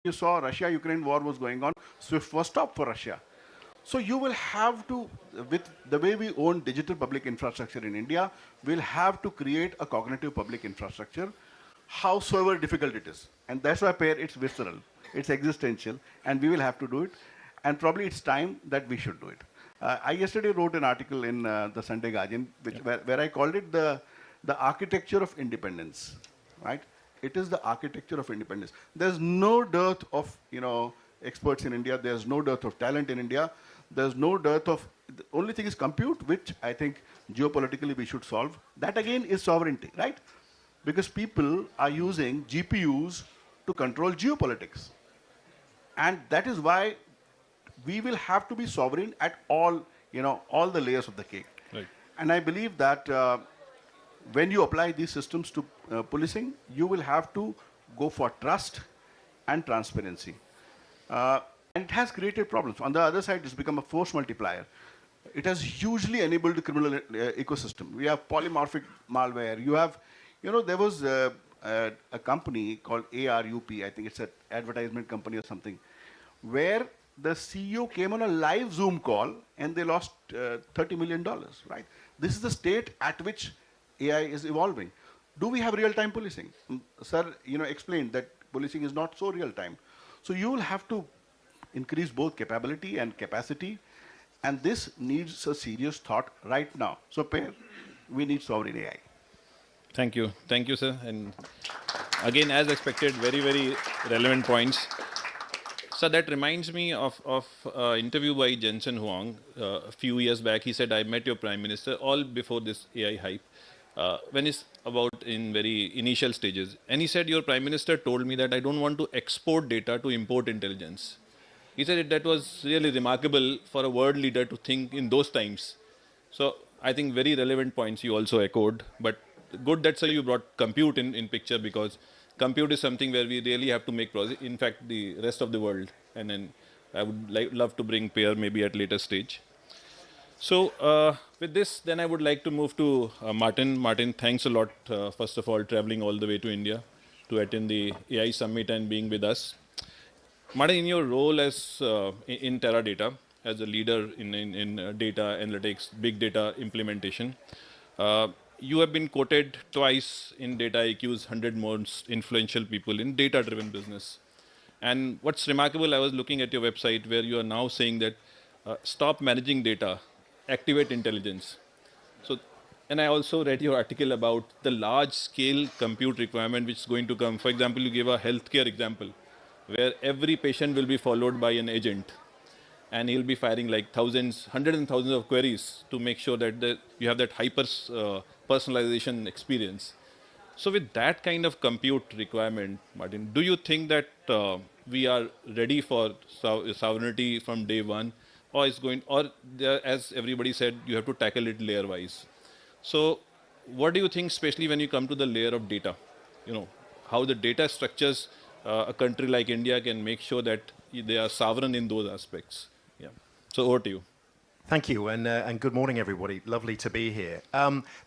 you saw Russia-Ukraine war was going on, SWIFT was stopped for Russia. So you will have to, with the way we own digital public infrastructure in India, we'll have to create a cognitive public infrastructure, howsoever difficult it is. And that's why it's visceral, it's existential, and we will have to do it. And probably it's time that we should do it. I yesterday wrote an article in the Sunday Guardian, where I called it the architecture of independence, right? It is the architecture of independence. There's no dearth of, experts in India. There's no dearth of talent in India. There's no dearth of, the only thing is compute, which I think geopolitically we should solve. That again is sovereignty, right? Because people are using GPUs to control geopolitics. And that is why we will have to be sovereign at all the layers of the cake. Right. And I believe that when you apply these systems to policing, you will have to go for trust and transparency. And it has created problems. On the other side, it's become a force multiplier. It has hugely enabled the criminal ecosystem. We have polymorphic malware. You have, there was a company called ARUP, I think it's an advertisement company or something, where the CEO came on a live Zoom call and they lost $30 million, right? This is the state at which AI is evolving. Do we have real-time policing? Sir, explained that policing is not so real-time. So you will have to increase both capability and capacity, and this needs a serious thought right now. So, we need sovereign AI. Thank you, sir. And again, as expected, very, very relevant points. So that reminds me of interview by Jensen Huang a few years back. He said, I met your prime minister all before this AI hype, when it's about in very initial stages. And he said, your prime minister told me that I don't want to export data to import intelligence. He said that was really remarkable for a world leader to think in those times. So I think very relevant points you also echoed. But good that, sir, you brought compute in picture, because compute is something where we really have to make progress. In fact, the rest of the world. And then I would love to bring Peer maybe at later stage. So with this, then I would like to move to Martin. Martin, thanks a lot, first of all, traveling all the way to India to attend the AI Summit and being with us. Martin, in your role as in Teradata, as a leader in data analytics, big data implementation, you have been quoted twice in Data IQ's 100 most influential people in data-driven business. And what's remarkable, I was looking at your website where you are now saying that stop managing data, activate intelligence. So, and I also read your article about the large-scale compute requirement which is going to come. For example, you gave a healthcare example where every patient will be followed by an agent, and he'll be firing like hundreds and thousands of queries to make sure that you have that hyper personalization experience. So with that kind of compute requirement, Martin, do you think that we are ready for sovereignty from day one, or as everybody said, you have to tackle it layer-wise? So what do you think, especially when you come to the layer of data? How the data structures a country like India can make sure that they are sovereign in those aspects. Yeah. So over to you. Thank you, and good morning, everybody. Lovely to be here.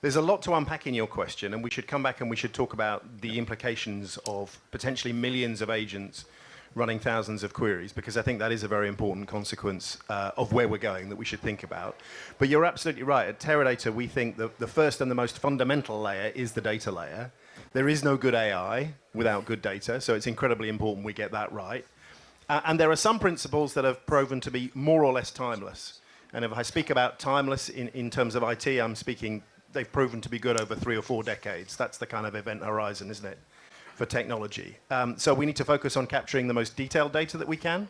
There's a lot to unpack in your question, and we should come back and we should talk about the implications of potentially millions of agents running thousands of queries, because I think that is a very important consequence of where we're going that we should think about. But you're absolutely right. At Teradata, we think that the first and the most fundamental layer is the data layer. There is no good AI without good data, so it's incredibly important we get that right. And there are some principles that have proven to be more or less timeless. And if I speak about timeless in terms of IT, I'm speaking, they've proven to be good over 3 or 4 decades. That's the kind of event horizon, isn't it, for technology? So we need to focus on capturing the most detailed data that we can.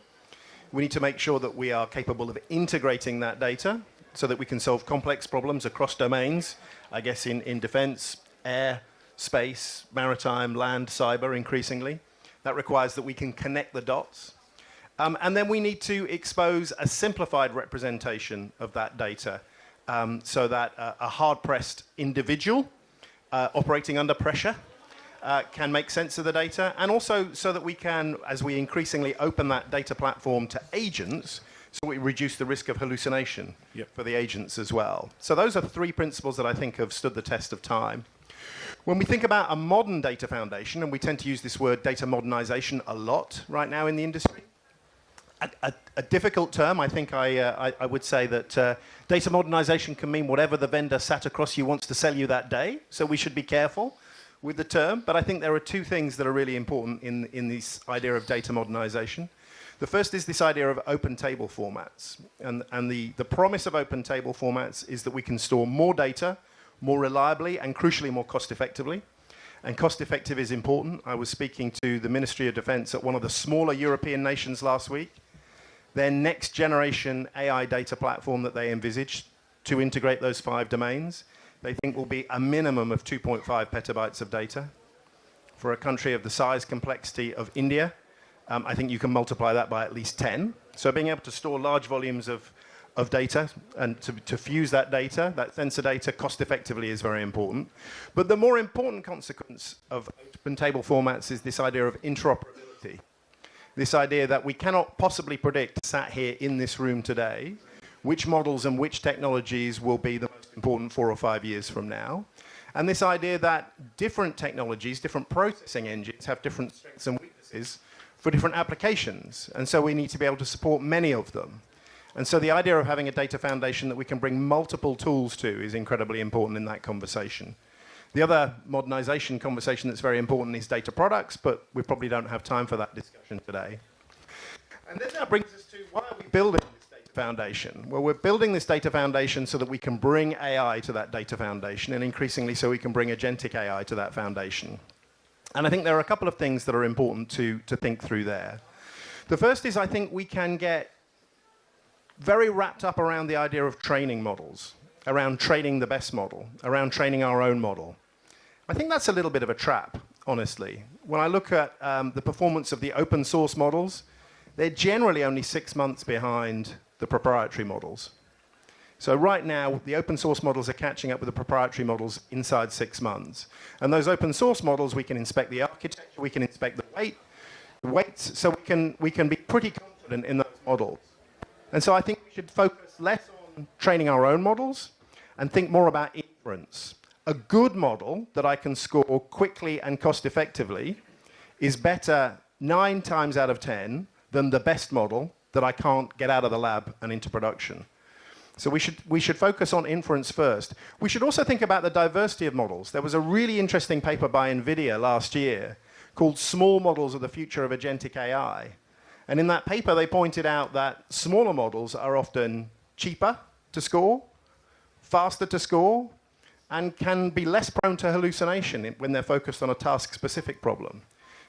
We need to make sure that we are capable of integrating that data so that we can solve complex problems across domains, I guess in defense, air, space, maritime, land, cyber, increasingly. That requires that we can connect the dots. And then we need to expose a simplified representation of that data so that a hard-pressed individual operating under pressure can make sense of the data, and also so that we can, as we increasingly open that data platform to agents, so we reduce the risk of hallucination for the agents as well. So those are 3 principles that I think have stood the test of time. When we think about a modern data foundation, and we tend to use this word data modernization a lot right now in the industry, a difficult term. I think I would say that data modernization can mean whatever the vendor sat across you wants to sell you that day. So we should be careful with the term. But I think there are two things that are really important in this idea of data modernization. The first is this idea of open table formats. And the promise of open table formats is that we can store more data, more reliably, and crucially more cost effectively. And cost effective is important. I was speaking to the Ministry of Defense at one of the smaller European nations last week. Their next generation AI data platform that they envisage to integrate those 5 domains, they think will be a minimum of 2.5 petabytes of data. For a country of the size complexity of India, I think you can multiply that by at least 10. So being able to store large volumes of data and to fuse that data, that sensor data, cost effectively is very important. But the more important consequence of open table formats is this idea of interoperability. This idea that we cannot possibly predict, sat here in this room today, which models and which technologies will be the most important 4 or 5 years from now. And this idea that different technologies, different processing engines have different strengths and weaknesses for different applications. And so we need to be able to support many of them. And so the idea of having a data foundation that we can bring multiple tools to is incredibly important in that conversation. The other modernization conversation that's very important is data products, but we probably don't have time for that discussion today. And then that brings us to why are we building this data foundation? Well, we're building this data foundation so that we can bring AI to that data foundation, and increasingly so we can bring agentic AI to that foundation. And I think there are a couple of things that are important to think through there. The first is I think we can get very wrapped up around the idea of training models, around training the best model, around training our own model. I think that's a little bit of a trap, honestly. When I look at the performance of the open source models, they're generally only 6 months behind the proprietary models. So right now, the open source models are catching up with the proprietary models inside 6 months. And those open source models, we can inspect the architecture, we can inspect the weights, so we can be pretty confident in those models. And so I think we should focus less on training our own models and think more about inference. A good model that I can score quickly and cost effectively is better 9 times out of 10 than the best model that I can't get out of the lab and into production. So we should focus on inference first. We should also think about the diversity of models. There was a really interesting paper by NVIDIA last year called Small Models of the Future of Agentic AI. And in that paper, they pointed out that smaller models are often cheaper to score, faster to score, and can be less prone to hallucination when they're focused on a task-specific problem.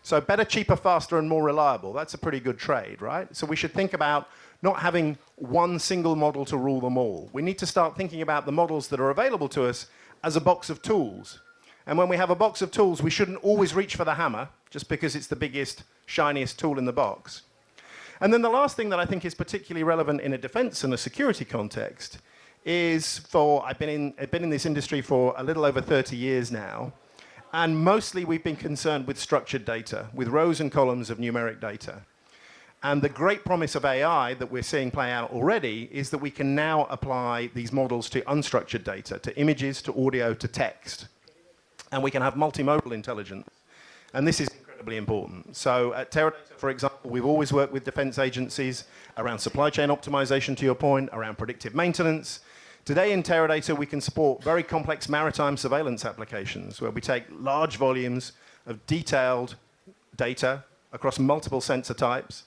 So better, cheaper, faster, and more reliable. That's a pretty good trade, right? So we should think about not having one single model to rule them all. We need to start thinking about the models that are available to us as a box of tools. And when we have a box of tools, we shouldn't always reach for the hammer just because it's the biggest, shiniest tool in the box. And then the last thing that I think is particularly relevant in a defense and a security context is I've been in this industry for a little over 30 years now, and mostly we've been concerned with structured data, with rows and columns of numeric data. And the great promise of AI that we're seeing play out already is that we can now apply these models to unstructured data, to images, to audio, to text. And we can have multimodal intelligence. And this is incredibly important. So at Teradata, for example, we've always worked with defense agencies around supply chain optimization, to your point, around predictive maintenance. Today in Teradata, we can support very complex maritime surveillance applications where we take large volumes of detailed data across multiple sensor types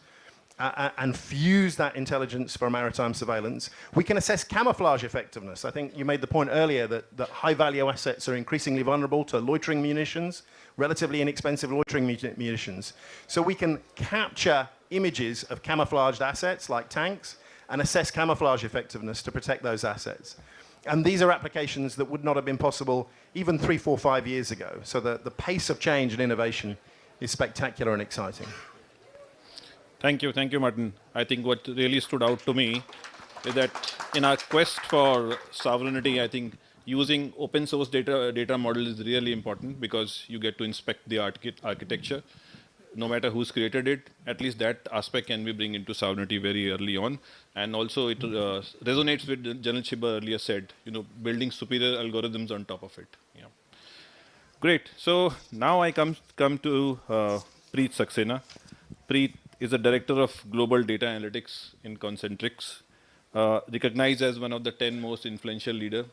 and fuse that intelligence for maritime surveillance. We can assess camouflage effectiveness. I think you made the point earlier that high-value assets are increasingly vulnerable to loitering munitions, relatively inexpensive loitering munitions. So we can capture images of camouflaged assets like tanks and assess camouflage effectiveness to protect those assets. And these are applications that would not have been possible even 3, 4, 5 years ago. So the pace of change and innovation is spectacular and exciting. Thank you, Martin. I think what really stood out to me is that in our quest for sovereignty, I think using open source data model is really important because you get to inspect the architecture. No matter who's created it, at least that aspect can be bring into sovereignty very early on. And also it resonates with General Chiba earlier said, building superior algorithms on top of it. Yeah. Great. So now I come to Preet Saxena. Preet is the Director of Global Data Analytics in Concentrix, recognized as one of the 10 most influential leader,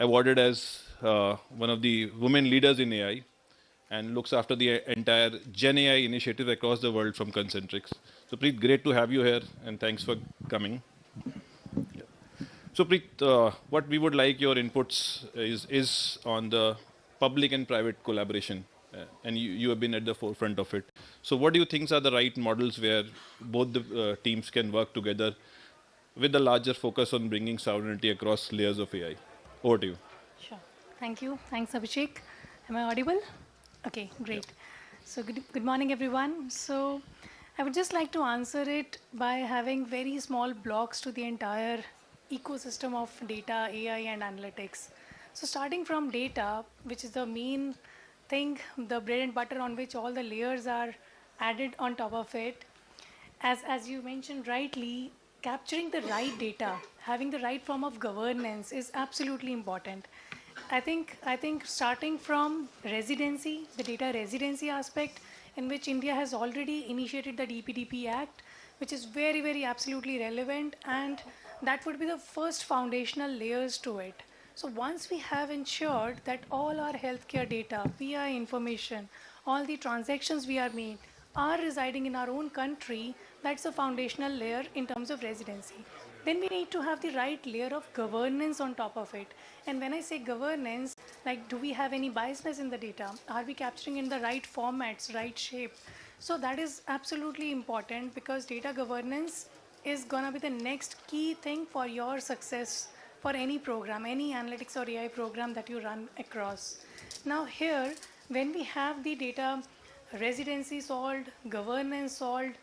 awarded as one of the women leaders in AI, and looks after the entire Gen AI initiative across the world from Concentrix. So Preet, great to have you here, and thanks for coming. So Preet, what we would like your inputs is on the public and private collaboration, and you have been at the forefront of it. So what do you think are the right models where both the teams can work together with the larger focus on bringing sovereignty across layers of AI? Over to you. Sure. Thank you. Thanks, Abhishek. Am I audible? Okay, great. So good morning, everyone. So I would just like to answer it by having very small blocks to the entire ecosystem of data, AI, and analytics. So starting from data, which is the main thing, the bread and butter on which all the layers are added on top of it, as you mentioned rightly, capturing the right data, having the right form of governance is absolutely important. I think starting from residency, the data residency aspect, in which India has already initiated the DPDP Act, which is very, very absolutely relevant, and that would be the first foundational layers to it. So once we have ensured that all our healthcare data, PI information, all the transactions we are made are residing in our own country, that's a foundational layer in terms of residency. Then we need to have the right layer of governance on top of it. And when I say governance, like, do we have any biasness in the data? Are we capturing in the right formats, right shape? So that is absolutely important, because data governance is going to be the next key thing for your success for any program, any analytics or AI program that you run across. Now here, when we have the data residency solved, governance solved,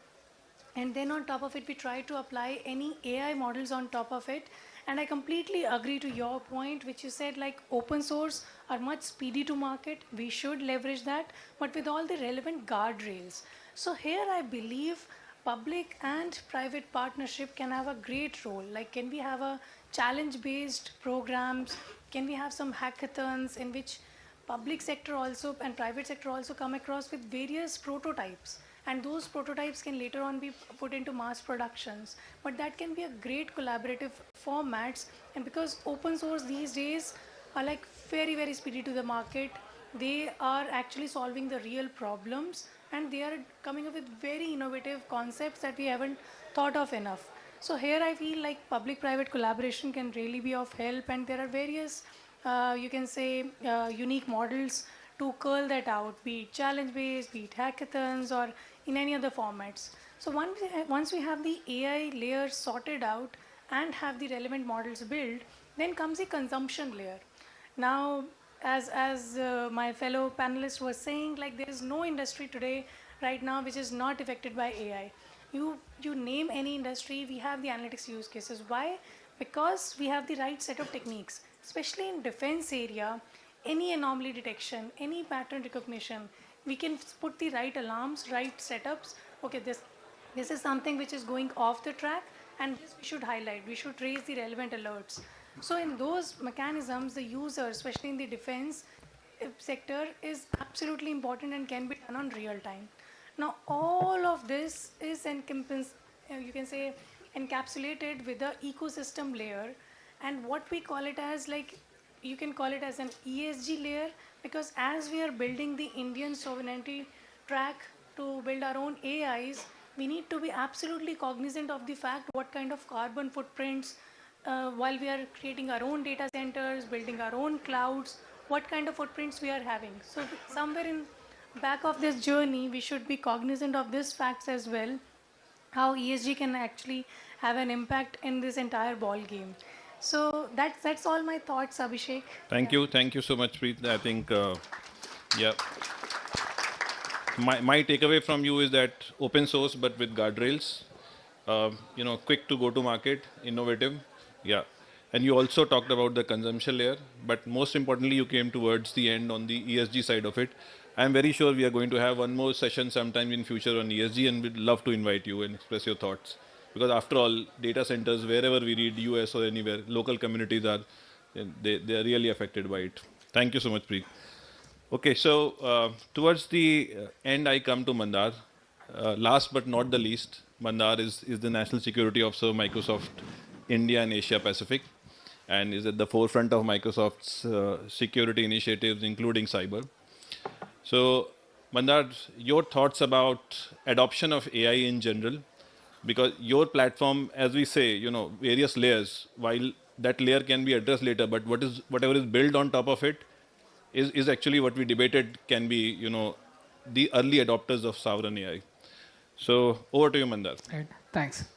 and then on top of it we try to apply any AI models on top of it. And I completely agree to your point, which you said, like, open source are much speedy to market, we should leverage that, but with all the relevant guardrails. So here I believe public and private partnership can have a great role. Like, can we have a challenge based programs, can we have some hackathons in which public sector also and private sector also come across with various prototypes, and those prototypes can later on be put into mass productions. But that can be a great collaborative formats, and because open source these days are like very, very speedy to the market, they are actually solving the real problems, and they are coming up with very innovative concepts that we haven't thought of enough. So here I feel like public private collaboration can really be of help, and there are various you can say unique models to curl that out, be it challenge based, be it hackathons, or in any other formats. So once we have the AI layer sorted out and have the relevant models built, then comes the consumption layer. Now, as my fellow panelist was saying, like, there is no industry today right now which is not affected by AI. You name any industry, we have the analytics use cases. Why? Because we have the right set of techniques, especially in defense area. Any anomaly detection, any pattern recognition, we can put the right alarms, right setups. Okay, this is something which is going off the track, and this we should highlight, we should raise the relevant alerts. So in those mechanisms, the user, especially in the defense sector, is absolutely important and can be done on real time. Now all of this is you can say encapsulated with the ecosystem layer, and what we call it as, like, you can call it as an ESG layer, because as we are building the Indian sovereignty track to build our own AIs, we need to be absolutely cognizant of the fact what kind of carbon footprints, while we are creating our own data centers, building our own clouds, what kind of footprints we are having. So somewhere in back of this journey, we should be cognizant of these facts as well, how ESG can actually have an impact in this entire ball game. So that's all my thoughts, Abhishek. Thank you so much, Preet. I think, yeah. My takeaway from you is that open source, but with guardrails. Quick to go to market, innovative. Yeah. And you also talked about the consumption layer, but most importantly, you came towards the end on the ESG side of it. I'm very sure we are going to have one more session sometime in future on ESG, and we'd love to invite you and express your thoughts. Because after all, data centers, wherever we read, US or anywhere, local communities are, they are really affected by it. Thank you so much, Preet. Okay, so towards the end, I come to Mandar. Last but not the least, Mandar is the National Security Officer of Microsoft India and Asia Pacific, and is at the forefront of Microsoft's security initiatives, including cyber. So, Mandar, your thoughts about adoption of AI in general, because your platform, as we say, various layers, while that layer can be addressed later, but whatever is built on top of it is actually what we debated can be, the early adopters of sovereign AI. So over to you, Mandar. Right. Thanks.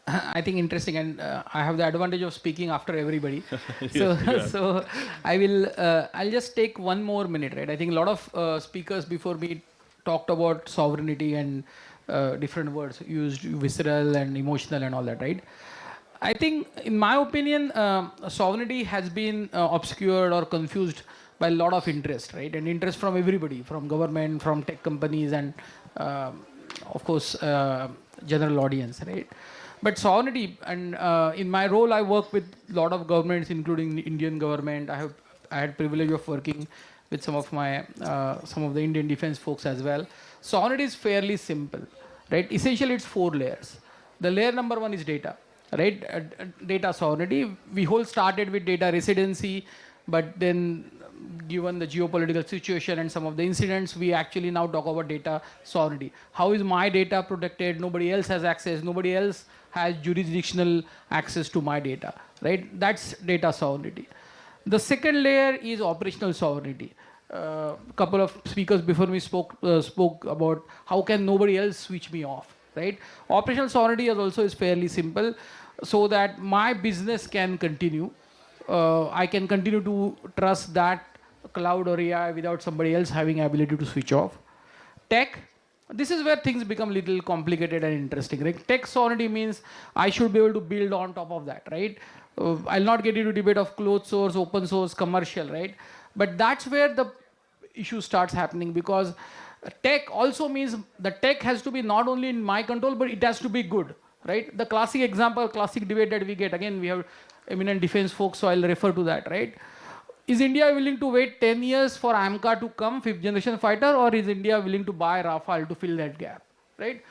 I think interesting, and I have the advantage of speaking after everybody. So I'll just take one more minute, right? I think a lot of speakers before me talked about sovereignty and different words used, visceral and emotional and all that, right? I think, in my opinion, sovereignty has been obscured or confused by a lot of interest, right? And interest from everybody, from government, from tech companies, and of course, general audience, right? But sovereignty, and in my role, I work with a lot of governments, including the Indian government. I had privilege of working with some of the Indian defense folks as well. Sovereignty is fairly simple, right? Essentially, it's 4 layers. The layer number 1 is data, right? Data sovereignty. We whole started with data residency, but then given the geopolitical situation and some of the incidents, we actually now talk about data sovereignty. How is my data protected? Nobody else has access. Nobody else has jurisdictional access to my data, right? That's data sovereignty. The second layer is operational sovereignty. A couple of speakers before me spoke about how can nobody else switch me off, right? Operational sovereignty is fairly simple, so that my business can continue. I can continue to trust that cloud or AI without somebody else having ability to switch off. Tech, this is where things become a little complicated and interesting, right? Tech sovereignty means I should be able to build on top of that, right? I'll not get into debate of closed source, open source, commercial, right? But that's where the issue starts happening, because tech also means the tech has to be not only in my control, but it has to be good, right? The classic example, classic debate that we get, again, we have eminent defense folks, so I'll refer to that, right? Is India willing to wait 10 years for AMCA to come, 5th generation fighter, or is India willing to buy RailTel to fill that gap, right?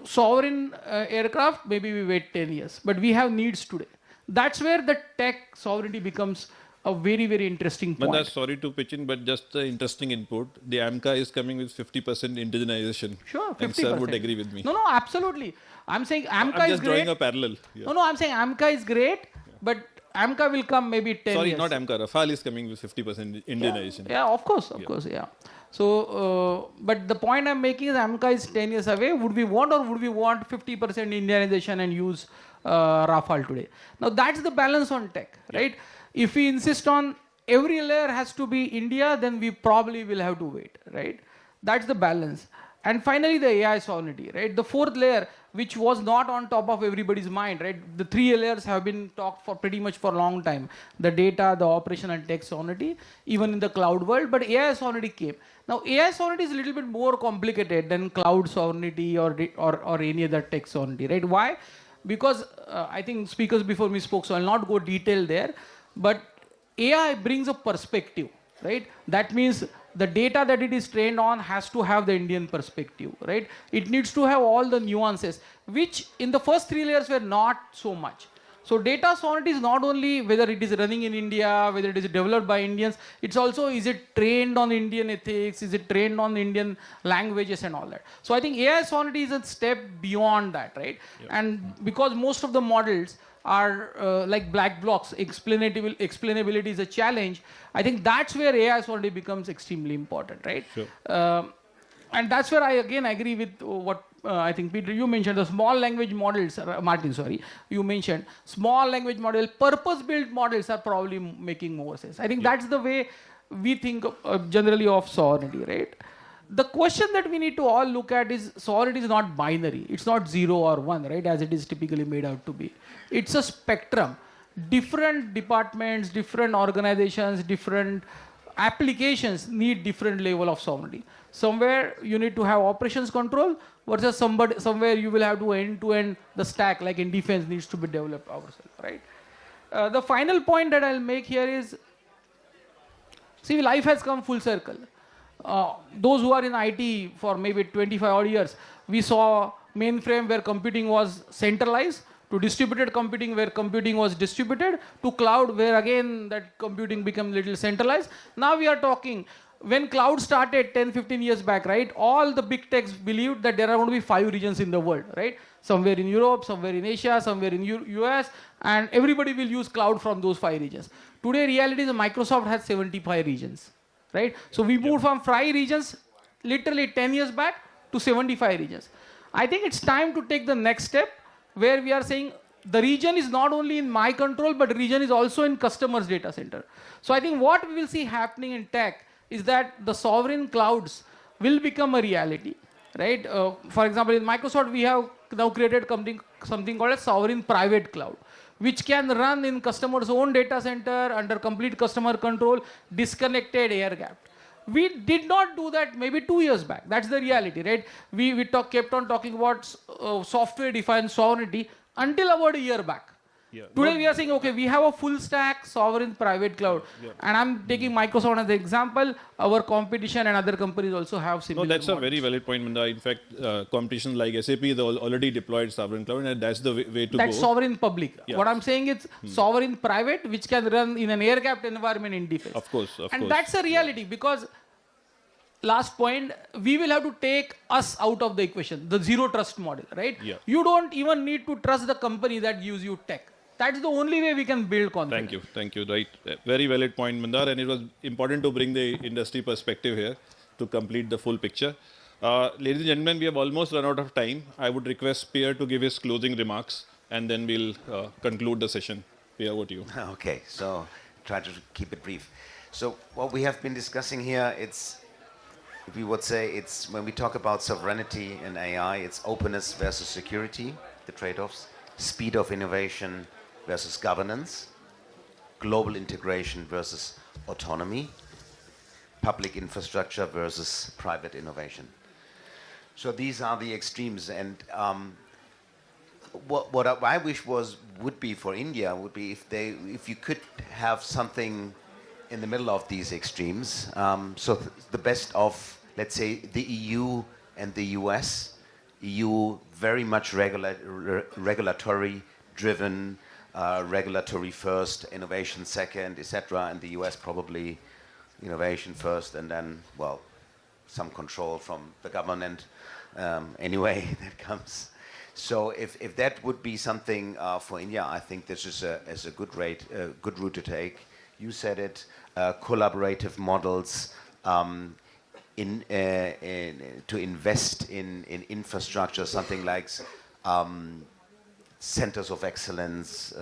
Sovereign aircraft, maybe we wait 10 years, but we have needs today. That's where the tech sovereignty becomes a very, very interesting point. Mandar, sorry to pitch in, but just an interesting input. The AMCA is coming with 50% indigenization. Sure, 50%. And sir would agree with me. No, absolutely. I'm saying AMCA is great. I'm just drawing a parallel. Yeah. No, I'm saying AMCA is great, but AMCA will come maybe 10 Sorry, years. not AMCA. RailTel is coming with 50% indigenization. Yeah, of course, yeah. So, but the point I'm making is AMCA is 10 years away. Would we want 50% Indianization and use RailTel today? Now, that's the balance on tech, right? If we insist on every layer has to be India, then we probably will have to wait, right? That's the balance. And finally, the AI sovereignty, right? The 4th layer, which was not on top of everybody's mind, right? The 3 layers have been talked for pretty much for a long time. The data, the operation and tech sovereignty, even in the cloud world, but AI sovereignty came. Now, AI sovereignty is a little bit more complicated than cloud sovereignty or any other tech sovereignty, right? Why? Because I think speakers before me spoke, so I'll not go detail there, but AI brings a perspective, right? That means the data that it is trained on has to have the Indian perspective, right? It needs to have all the nuances, which in the first 3 layers were not so much. So data sovereignty is not only whether it is running in India, whether it is developed by Indians, it's also is it trained on Indian ethics, is it trained on Indian languages and all that. So I think AI sovereignty is a step beyond that, right? Yep. And because most of the models are like black blocks, explainability is a challenge, I think that's where AI sovereignty becomes extremely important, right? Sure. And that's where I again agree with what I think Peter, you mentioned the small language models, Martin, sorry, you mentioned small language model, purpose-built models are probably making more sense. I think that's the way we think generally of sovereignty, right? The question that we need to all look at is sovereignty is not binary. It's not 0 or 1, right, as it is typically made out to be. It's a spectrum. Different departments, different organizations, different applications need different level of sovereignty. Somewhere you need to have operations control versus somewhere you will have to end-to-end the stack, like in defense needs to be developed ourselves, right? The final point that I'll make here is See, life has come full circle. Those who are in IT for maybe 25 odd years, we saw mainframe where computing was centralized, to distributed computing where computing was distributed, to cloud where again that computing became little centralized. Now we are talking, when cloud started 10, 15 years back, right, all the big techs believed that there are going to be 5 regions in the world, right? Somewhere in Europe, somewhere in Asia, somewhere in US, and everybody will use cloud from those 5 regions. Today, reality is Microsoft has 75 regions, right? So we moved from 5 regions literally 10 years back to 75 regions. I think it's time to take the next step where we are saying the region is not only in my control, but the region is also in customer's data center. So I think what we will see happening in tech is that the sovereign clouds will become a reality, right? For example, in Microsoft, we have now created something called a sovereign private cloud, which can run in customer's own data center under complete customer control, disconnected, air-gapped. We did not do that maybe 2 years back. That's the reality, right? We kept on talking about software-defined sovereignty until about a year back. Yeah. Today we are saying, okay, we have a full stack sovereign private cloud. Yeah. And I'm taking Microsoft as an example. Our competition and other companies also have similar No, that's models. a very valid point, Manda. In fact, competition like SAP is already deployed sovereign cloud, and that's the way to That's go. sovereign public. Yeah. What I'm saying is sovereign private, which can run in an air-gapped environment in defense. Of course, of and course. that's a reality because, last point, we will have to take us out of the equation, the zero trust model, right? Yeah. You don't even need to trust the company that gives you tech. That's the only way we can build confidence. Thank you. Right, very valid point, Mandar, and it was important to bring the industry perspective here to complete the full picture. Ladies and gentlemen, we have almost run out of time. I would request Pierre to give his closing remarks, and then we'll conclude the session. Pierre, over to you. Okay, so try to keep it brief. So what we have been discussing here, we would say it's, when we talk about sovereignty and AI, it's openness versus security, the trade-offs, speed of innovation versus governance, global integration versus autonomy, public infrastructure versus private innovation. So these are the extremes, and what I wish would be for India would be if you could have something in the middle of these extremes. So the best of, let's say, the EU and the US. EU very much regulatory driven, regulatory first, innovation second, etc. And the US probably innovation first, and then, well, some control from the government anyway that comes. So if that would be something for India, I think this is a good route to take. You said it, collaborative models, to invest in infrastructure, something like centers of excellence,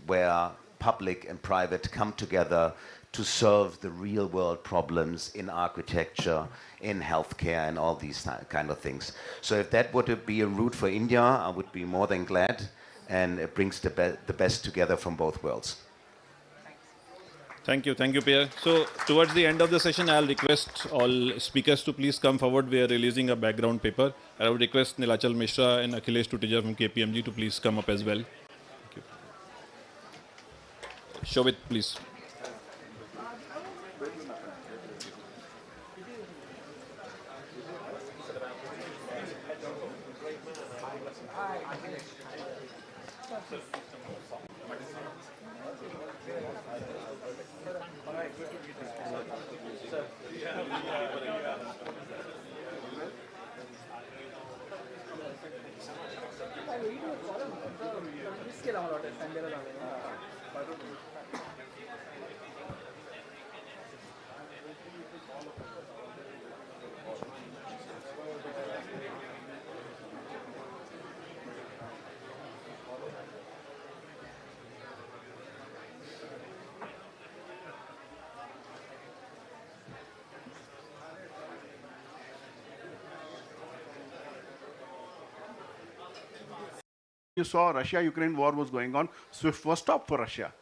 where public and private come together to solve the real world problems in architecture, in healthcare, and all these kind of things. So if that would be a route for India, I would be more than glad, and it brings the best together from both worlds. Thank you, Pierre. So towards the end of the session, I'll request all speakers to please come forward. We are releasing a background paper. I would request Nilachal Mishra and Akhilesh Tuteja from KPMG to please come up as well. Thank you. Show it, please. You saw Russia-Ukraine war was going on, SWIFT was stopped for Russia.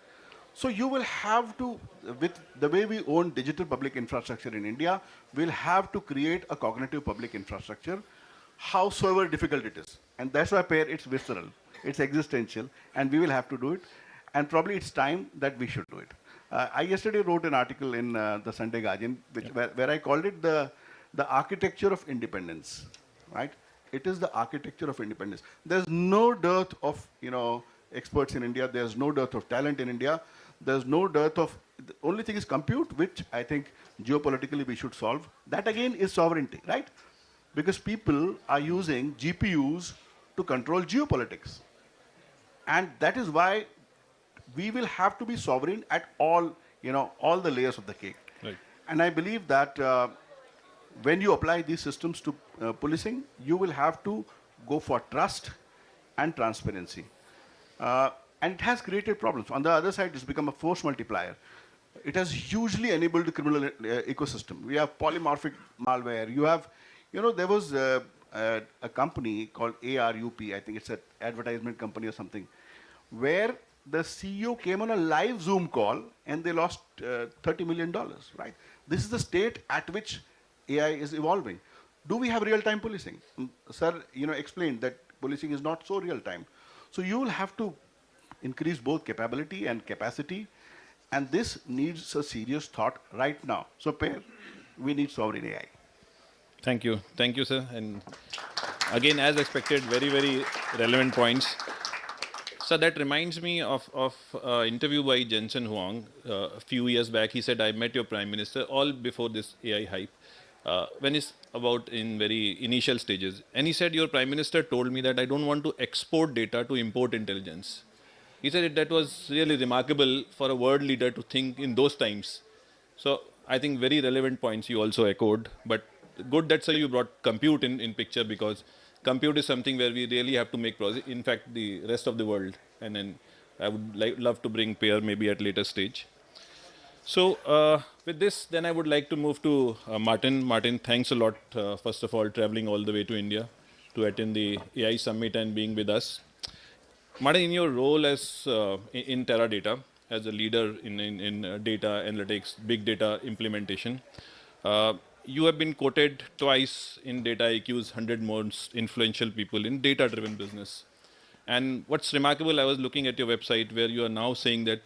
So you will have to, with the way we own digital public infrastructure in India, we'll have to create a cognitive public infrastructure, howsoever difficult it is. And that's why, Pierre, it's visceral, it's existential, and we will have to do it. And probably it's time that we should do it. I yesterday wrote an article in the Sunday Guardian, where I called it the architecture of independence, right? It is the architecture of independence. There's no dearth of experts in India. There's no dearth of talent in India. There's no dearth of, the only thing is compute, which I think geopolitically we should solve. That again is sovereignty, right? Because people are using GPUs to control geopolitics. And that is why we will have to be sovereign at all the layers of the cake. Right. And I believe that when you apply these systems to policing, you will have to go for trust and transparency. And it has created problems. On the other side, it's become a force multiplier. It has hugely enabled the criminal ecosystem. We have polymorphic malware. You have, there was a company called ARUP, I think it's an advertisement company or something, where the CEO came on a live Zoom call and they lost $30 million, right? This is the state at which AI is evolving. Do we have real-time policing? Sir, explained that policing is not so real-time. So you will have to increase both capability and capacity, and this needs a serious thought right now. So, we need sovereign AI. Thank you, sir. And again, as expected, very, very relevant points. So that reminds me of interview by Jensen Huang a few years back. He said, I met your prime minister all before this AI hype, when it's about in very initial stages. And he said, your prime minister told me that I don't want to export data to import intelligence. He said that was really remarkable for a world leader to think in those times. So I think very relevant points you also echoed, but good that sir you brought compute in picture, because compute is something where we really have to make progress. In fact, the rest of the world, and then I would love to bring pair maybe at later stage. So with this, then I would like to move to Martin. Martin, thanks a lot, first of all, traveling all the way to India to attend the AI Summit and being with us. Martin, in your role as in Teradata, as a leader in data analytics, big data implementation, you have been quoted twice in Data IQ's 100 most influential people in data-driven business. And what's remarkable, I was looking at your website where you are now saying that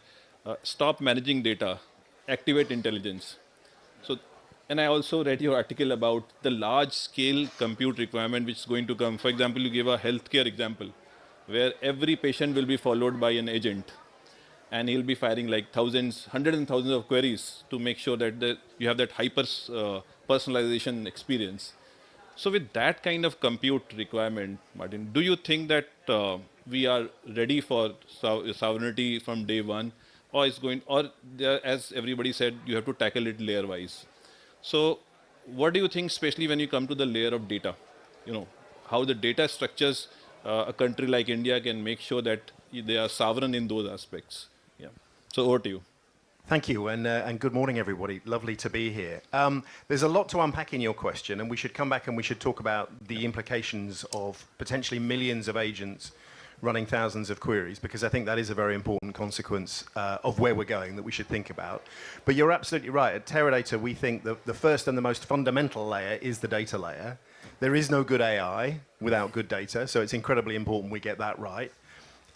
stop managing data, activate intelligence. So, and I also read your article about the large-scale compute requirement which is going to come. For example, you gave a healthcare example where every patient will be followed by an agent, and he'll be firing like hundreds and thousands of queries to make sure that you have that hyper personalization experience. So with that kind of compute requirement, Martin, do you think that we are ready for sovereignty from day one, or as everybody said, you have to tackle it layer-wise? So what do you think, especially when you come to the layer of data, how the data structures a country like India can make sure that they are sovereign in those aspects? Yeah. So over to you. Thank you, and good morning, everybody. Lovely to be here. There's a lot to unpack in your question, and we should come back and we should talk about the implications of potentially millions of agents running thousands of queries, because I think that is a very important consequence of where we're going that we should think about. But you're absolutely right. At Teradata, we think that the first and the most fundamental layer is the data layer. There is no good AI without good data, so it's incredibly important we get that right.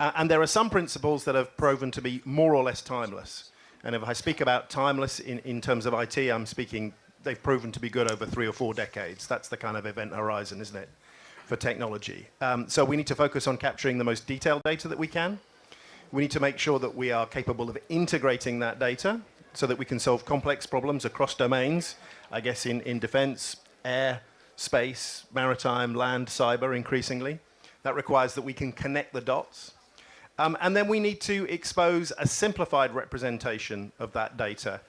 And there are some principles that have proven to be more or less timeless. And if I speak about timeless in terms of IT, I'm speaking, they've proven to be good over 3 or 4 decades. That's the kind of event horizon, isn't it, for technology? So we need to focus on capturing the most detailed data that we can. We need to make sure that we are capable of integrating that data so that we can solve complex problems across domains, I guess in defense, air, space, maritime, land, cyber, increasingly. That requires that we can connect the dots. And then we need to expose a simplified representation of that data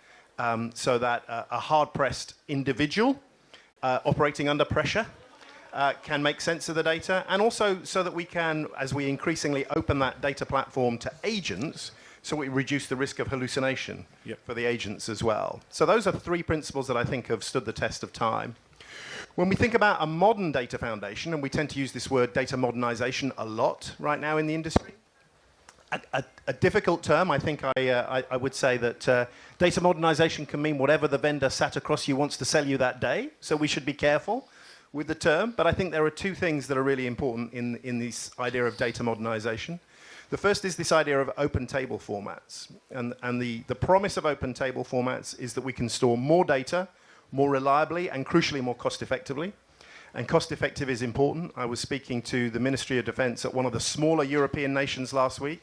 so that a hard-pressed individual operating under pressure can make sense of the data, and also so that we can, as we increasingly open that data platform to agents, so we reduce the risk of hallucination for the agents as well. So those are 3 principles that I think have stood the test of time. When we think about a modern data foundation, and we tend to use this word data modernization a lot right now in the industry, a difficult term. I think I would say that data modernization can mean whatever the vendor sat across you wants to sell you that day, so we should be careful with the term. But I think there are 2 things that are really important in this idea of data modernization. The first is this idea of open table formats. And the promise of open table formats is that we can store more data, more reliably, and crucially more cost effectively. And cost effective is important. I was speaking to the Ministry of Defense at one of the smaller European nations last week.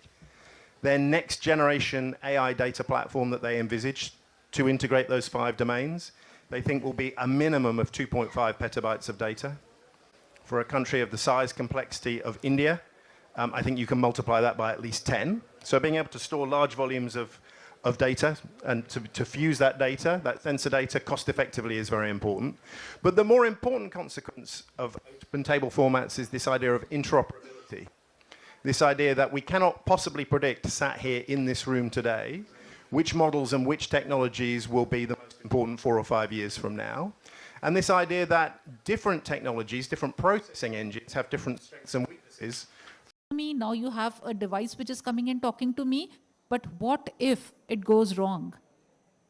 Their next generation AI data platform that they envisage to integrate those 5 domains, they think will be a minimum of 2.5 petabytes of data. For a country of the size, complexity of India, I think you can multiply that by at least 10. So being able to store large volumes of data and to fuse that data, that sensor data, cost effectively is very important. But the more important consequence of open table formats is this idea of interoperability. This idea that we cannot possibly predict, sat here in this room today, which models and which technologies will be the most important 4 or 5 years from now. And this idea that different technologies, different processing engines have different strengths and weaknesses. Now you have a device which is coming and talking to me, but what if it goes wrong?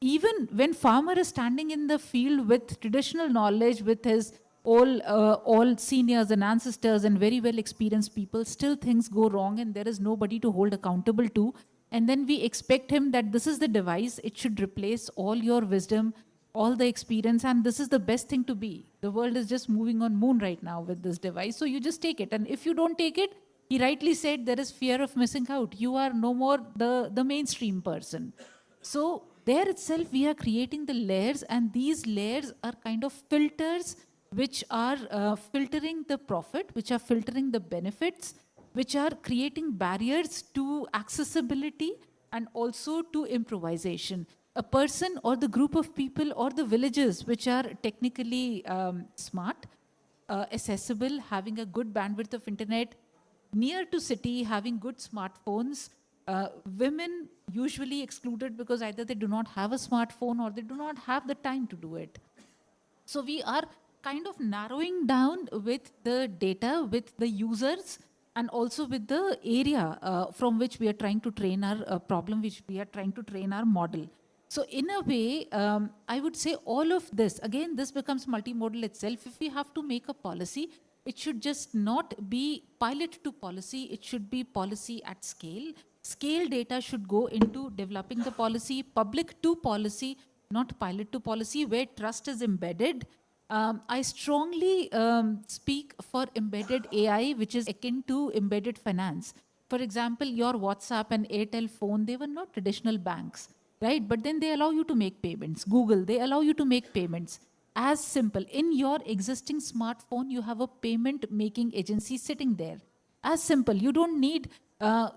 Even when farmer is standing in the field with traditional knowledge, with his all seniors and ancestors and very well experienced people, still things go wrong and there is nobody to hold accountable to. And then we expect him that this is the device, it should replace all your wisdom, all the experience, and this is the best thing to be. The world is just moving on moon right now with this device, so you just take it. And if you don't take it, he rightly said there is fear of missing out. You are no more the mainstream person. So there itself we are creating the layers, and these layers are kind of filters which are filtering the profit, which are filtering the benefits, which are creating barriers to accessibility and also to improvisation. A person or the group of people or the villages which are technically smart, accessible, having a good bandwidth of internet, near to city, having good smartphones, women usually excluded because either they do not have a smartphone or they do not have the time to do it. So we are kind of narrowing down with the data, with the users, and also with the area from which we are trying to train our problem, which we are trying to train our model. So in a way, I would say all of this, again, this becomes multimodal itself. If we have to make a policy, it should just not be pilot to policy, it should be policy at scale. Scale data should go into developing the policy, public to policy, not pilot to policy, where trust is embedded. I strongly speak for embedded AI, which is akin to embedded finance. For example, your WhatsApp and RailTel phone, they were not traditional banks, right? But then they allow you to make payments. Google, they allow you to make payments. As simple. In your existing smartphone, you have a payment making agency sitting there. As simple. You don't need the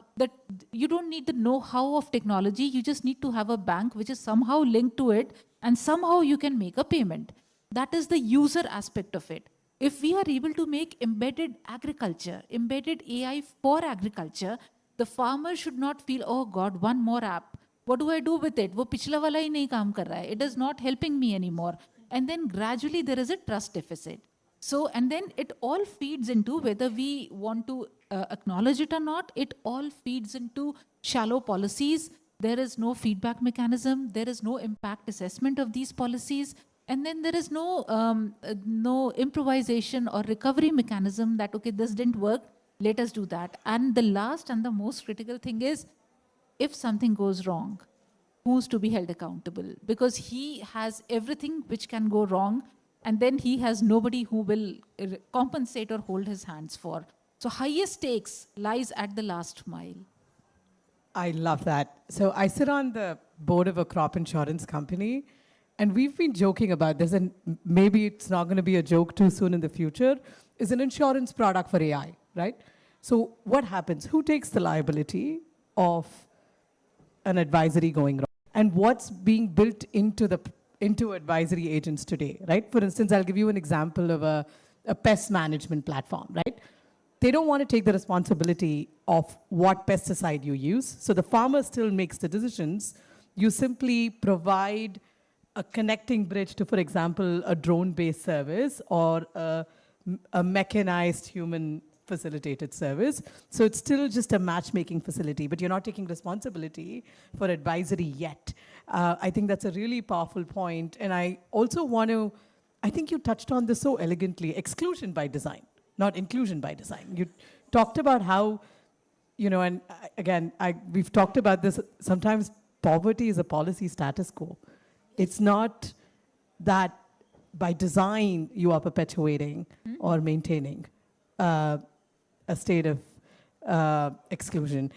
know-how of technology. You just need to have a bank which is somehow linked to it, and somehow you can make a payment. That is the user aspect of it. If we are able to make embedded agriculture, embedded AI for agriculture, the farmer should not feel, oh God, one more app. What do I do with it? वो पिछला वाला ही नहीं काम कर रहा है. It is not helping me anymore. And then gradually there is a trust deficit. So, and then it all feeds into, whether we want to acknowledge it or not, it all feeds into shallow policies. There is no feedback mechanism. There is no impact assessment of these policies. And then there is no improvisation or recovery mechanism that, okay, this didn't work, let us do that. And the last and the most critical thing is, if something goes wrong, who's to be held accountable? Because he has everything which can go wrong, and then he has nobody who will compensate or hold his hands for. So highest stakes lies at the last mile. I love that. So I sit on the board of a crop insurance company, and we've been joking about this, and maybe it's not going to be a joke too soon in the future, is an insurance product for AI, right? So what happens? Who takes the liability of an advisory going wrong? And what's being built into advisory agents today, right? For instance, I'll give you an example of a pest management platform, right? They don't want to take the responsibility of what pesticide you use. So the farmer still makes the decisions. You simply provide a connecting bridge to, for example, a drone-based service or a mechanized human facilitated service. So it's still just a matchmaking facility, but you're not taking responsibility for advisory yet. I think that's a really powerful point. And I also want to, I think you touched on this so elegantly, exclusion by design, not inclusion by design. You talked about how and again, we've talked about this. Sometimes poverty is a policy status quo. It's not that by design you are perpetuating or maintaining a state of exclusion.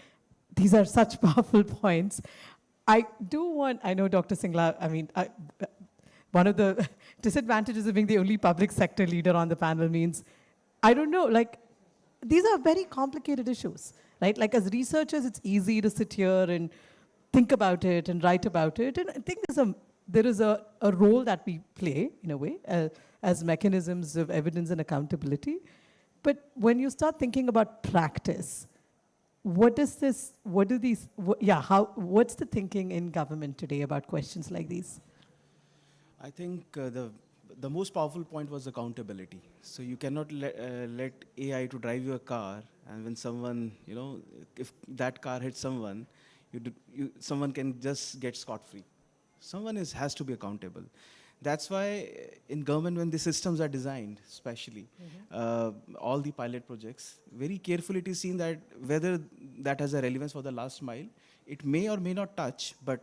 These are such powerful points. I know Dr. Singla, one of the disadvantages of being the only public sector leader on the panel means, I don't know, these are very complicated issues, right? Like as researchers, it's easy to sit here and think about it and write about it. And I think there is a role that we play, in a way, as mechanisms of evidence and accountability. But when you start thinking about practice, what's the thinking in government today about questions like these? I think the most powerful point was accountability. So you cannot let AI to drive your car, and when someone, if that car hits someone, someone can just get scot-free. Someone has to be accountable. That's why in government, when the systems are designed, especially all the pilot projects, very carefully it is seen that whether that has a relevance for the last mile, it may or may not touch, but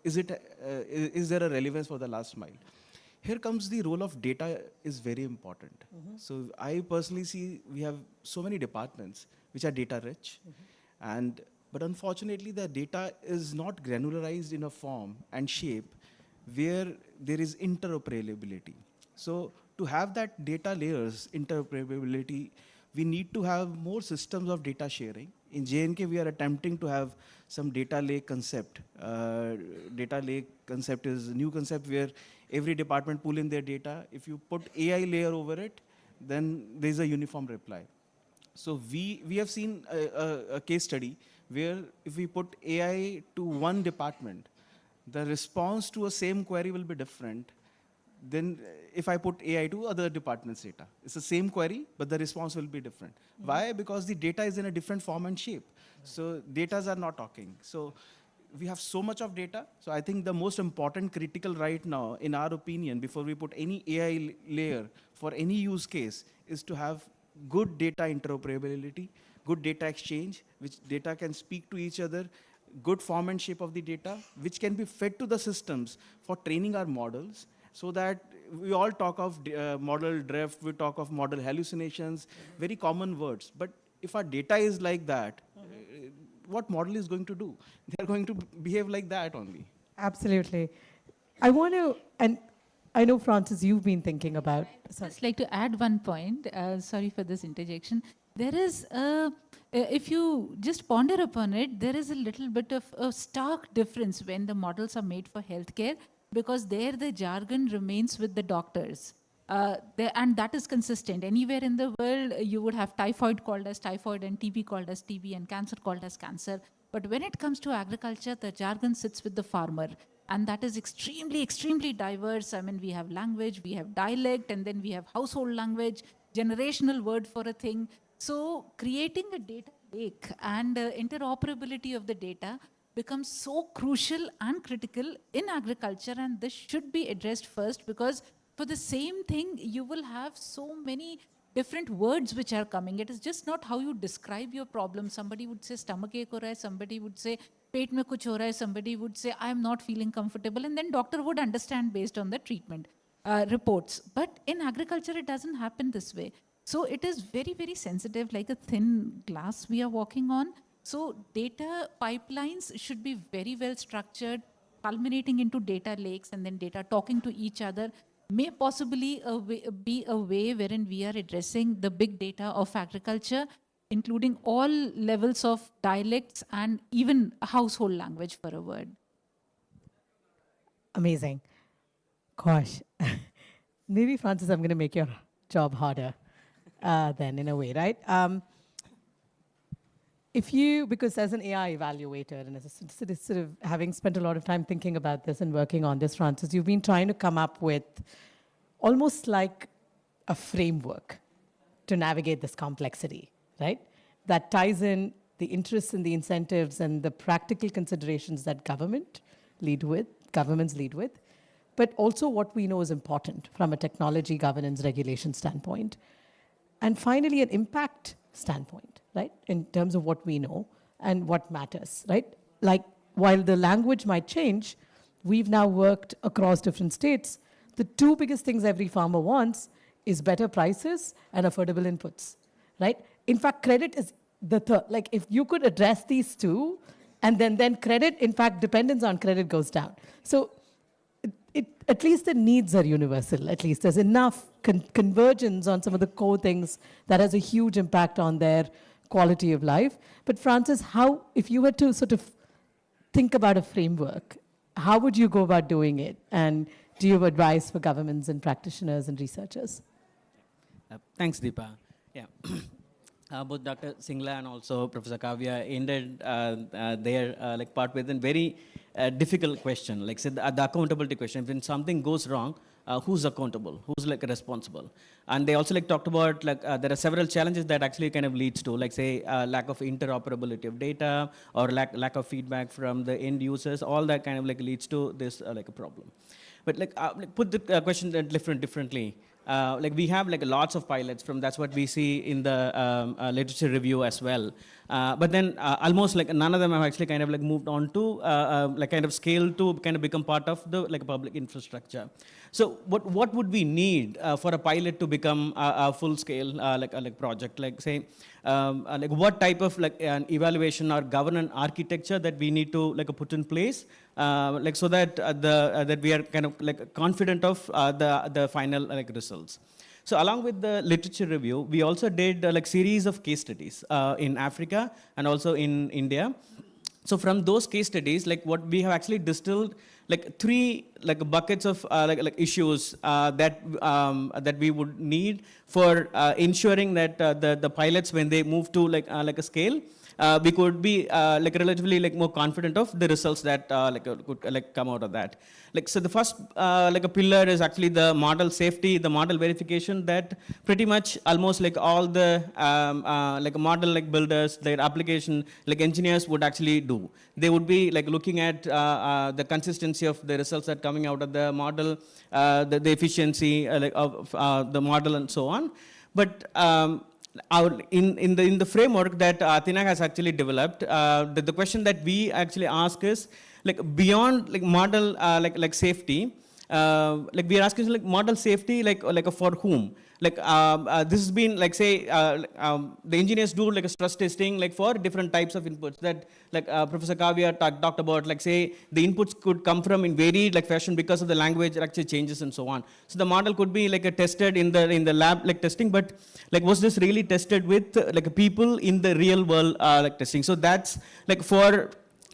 is there a relevance for the last mile? Here comes the role of data is very important. So I personally see we have so many departments which are data rich, but unfortunately the data is not granularized in a form and shape where there is interoperability. So to have that data layers interoperability, we need to have more systems of data sharing. In J&K, we are attempting to have some data lake concept. Data lake concept is a new concept where every department pull in their data. If you put AI layer over it, then there's a uniform reply. So we have seen a case study where if we put AI to one department, the response to a same query will be different than if I put AI to other departments' data. It's the same query, but the response will be different. Why? Because the data is in a different form and shape. So datas are not talking. So we have so much of data. So I think the most important critical right now, in our opinion, before we put any AI layer for any use case, is to have good data interoperability, good data exchange, which data can speak to each other, good form and shape of the data, which can be fed to the systems for training our models, so that we all talk of model drift, we talk of model hallucinations, very common words. But if our data is like that, what model is going to do? They're going to behave like that only. Absolutely. I want to, and I know, Francis, you've been thinking about. I'd just like to add one point. Sorry for this interjection. There is, if you just ponder upon it, there is a little bit of a stark difference when the models are made for healthcare, because there the jargon remains with the doctors. And that is consistent. Anywhere in the world, you would have typhoid called as typhoid and TB called as TB and cancer called as cancer. But when it comes to agriculture, the jargon sits with the farmer. And that is extremely, extremely diverse. I mean, we have language, we have dialect, and then we have household language, generational word for a thing. So creating a data lake and interoperability of the data becomes so crucial and critical in agriculture, and this should be addressed first, because for the same thing, you will have so many different words which are coming. It is just not how you describe your problem. Somebody would say stomach ache ho raha hai, somebody would say pet mein kuch ho raha hai, somebody would say I am not feeling comfortable, and then doctor would understand based on the treatment reports. But in agriculture, it doesn't happen this way. So it is very, very sensitive, like a thin glass we are walking on. So data pipelines should be very well structured, culminating into data lakes, and then data talking to each other. May possibly be a way wherein we are addressing the big data of agriculture, including all levels of dialects and even household language for a word. Amazing. Gosh. Maybe, Francis, I'm going to make your job harder then, in a way, right? Because as an AI evaluator and as a sort of having spent a lot of time thinking about this and working on this, Francis, you've been trying to come up with almost like a framework to navigate this complexity, right? That ties in the interests and the incentives and the practical considerations that governments lead with, but also what we know is important from a technology governance regulation standpoint. And finally, an impact standpoint, right? In terms of what we know and what matters, right? Like, while the language might change, we've now worked across different states. The two biggest things every farmer wants is better prices and affordable inputs, right? In fact, credit is the third. Like, if you could address these two, and then credit, in fact, dependence on credit goes down. So at least the needs are universal. At least there's enough convergence on some of the core things that has a huge impact on their quality of life. But Francis, how, if you were to sort of think about a framework, how would you go about doing it? And do you have advice for governments and practitioners and researchers? Thanks, Deepa. Yeah. Both Dr. Singla and also Professor Kavya ended their like part with a very difficult question, like said the accountability question. When something goes wrong, who's accountable? Who's like responsible? And they also like talked about like there are several challenges that actually kind of leads to like say lack of interoperability of data or lack of feedback from the end users. All that kind of like leads to this like a problem. But like put the question differently. Like we have like lots of pilots from that's what we see in the literature review as well. But then almost like none of them have actually kind of like moved on to like kind of scale to kind of become part of the like public infrastructure. So what would we need for a pilot to become a full scale like project? Like say like what type of like an evaluation or governance architecture that we need to like put in place like so that that we are kind of like confident of the final like results. So along with the literature review, we also did like series of case studies in Africa and also in India. So from those case studies, like what we have actually distilled like 3 like buckets of like issues that that we would need for ensuring that the pilots when they move to like a scale, we could be like relatively like more confident of the results that like could like come out of that. Like so, the first like a pillar is actually the model safety, the model verification that pretty much almost like all the like model like builders, their application like engineers would actually do. They would be like looking at the consistency of the results that coming out of the model, the efficiency like of the model and so on. But in the framework that Athena has actually developed, the question that we actually ask is like beyond like model like safety, like we are asking like model safety like for whom? Like this has been like say the engineers do like a stress testing like for different types of inputs that like Professor Kavya talked about, like say the inputs could come from in varied like fashion because of the language actually changes and so on. So the model could be like tested in the lab like testing, but like was this really tested with like people in the real world like testing? So that's like for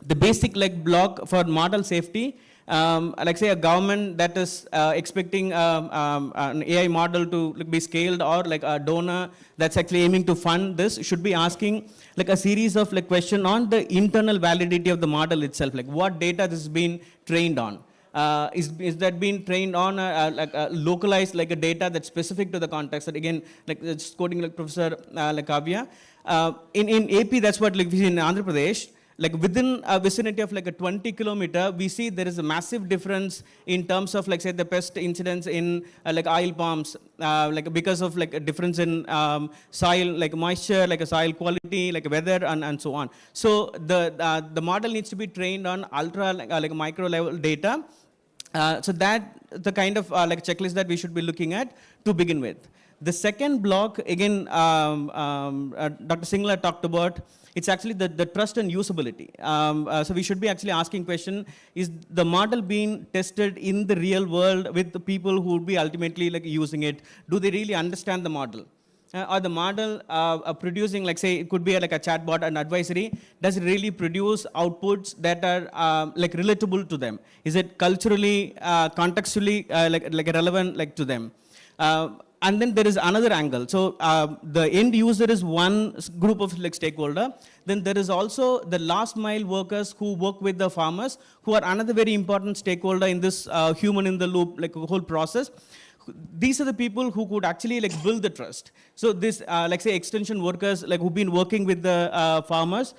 the basic like block for model safety. Like say a government that is expecting an AI model to like, be scaled, or like a donor that's actually aiming to fund this should be asking like a series of like question on the internal validity of the model itself, like what data this has been trained on. Is that being trained on like a localized like a data that's specific to the context? That again, like just quoting like Professor like Kavya, in AP that's what like we see in Andhra Pradesh. Like within a vicinity of like a 20 kilometer, we see there is a massive difference in terms of like say the pest incidents in like oil palms, like because of like a difference in soil, like moisture, like a soil quality, like weather and so on. So the model needs to be trained on ultra like micro level data. So that the kind of like checklist that we should be looking at to begin with. The second block, again, Dr. Singla talked about, it's actually the trust and usability. So we should be actually asking question, is the model being tested in the real world with the people who would be ultimately like using it? Do they really understand the model? Or the model producing, like say, it could be like a chatbot and advisory, does it really produce outputs that are like relatable to them? Is it culturally, contextually like relevant like to them? And then there is another angle. So the end user is one group of like stakeholder. Then there is also the last mile workers who work with the farmers, who are another very important stakeholder in this human in the loop like whole process. These are the people who could actually like build the trust. So this like say extension workers like who've been working with the farmers.